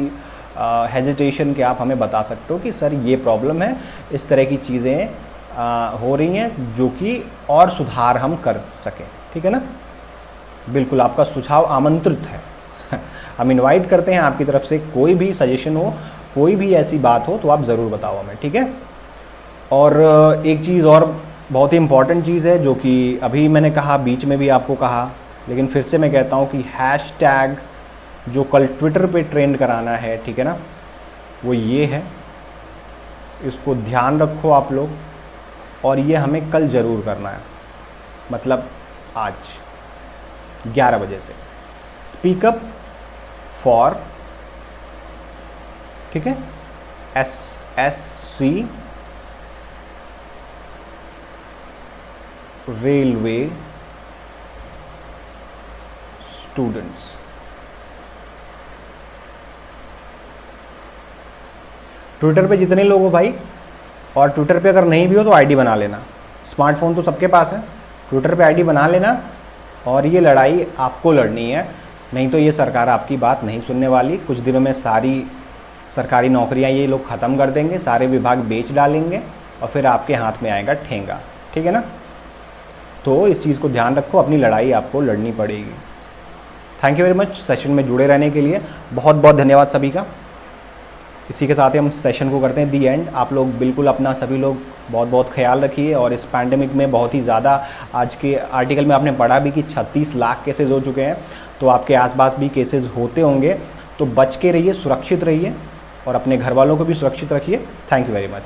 हेजिटेशन के आप हमें बता सकते हो कि सर ये प्रॉब्लम है, इस तरह की चीज़ें हो रही हैं जो कि और सुधार हम कर सकें, ठीक है ना। बिल्कुल आपका सुझाव आमंत्रित है हम इनवाइट करते हैं आपकी तरफ से, कोई भी सजेशन हो, कोई भी ऐसी बात हो तो आप ज़रूर बताओ हमें, ठीक है। और एक चीज़ और बहुत ही इम्पॉर्टेंट चीज़ है जो कि अभी मैंने कहा, बीच में भी आपको कहा, लेकिन फिर से मैं कहता हूँ कि हैशटैग जो कल ट्विटर पे ट्रेंड कराना है, ठीक है ना, वो ये है, इसको ध्यान रखो आप लोग, और ये हमें कल ज़रूर करना है, मतलब आज 11 बजे से। स्पीक अप फॉर, ठीक है, SSC रेलवे स्टूडेंट्स। ट्विटर पे जितने लोग हो भाई, और ट्विटर पे अगर नहीं भी हो तो आईडी बना लेना, स्मार्टफोन तो सबके पास है, ट्विटर पे आईडी बना लेना, और ये लड़ाई आपको लड़नी है, नहीं तो ये सरकार आपकी बात नहीं सुनने वाली। कुछ दिनों में सारी सरकारी नौकरियां ये लोग ख़त्म कर देंगे, सारे विभाग बेच डालेंगे, और फिर आपके हाथ में आएगा ठेंगा, ठीक है ना। तो इस चीज़ को ध्यान रखो, अपनी लड़ाई आपको लड़नी पड़ेगी। Thank you very much session में जुड़े रहने के लिए, बहुत बहुत धन्यवाद सभी का। इसी के साथ ही हम सेशन को करते हैं दी एंड। आप लोग बिल्कुल अपना सभी लोग बहुत बहुत ख्याल रखिए, और इस पैंडेमिक में बहुत ही ज़्यादा, आज के आर्टिकल में आपने पढ़ा भी कि 36 लाख केसेज़ हो चुके हैं, तो आपके आसपास भी केसेस होते होंगे, तो बच के रहिए, सुरक्षित रहिए, और अपने घर वालों को भी सुरक्षित रखिए। Thank you very much.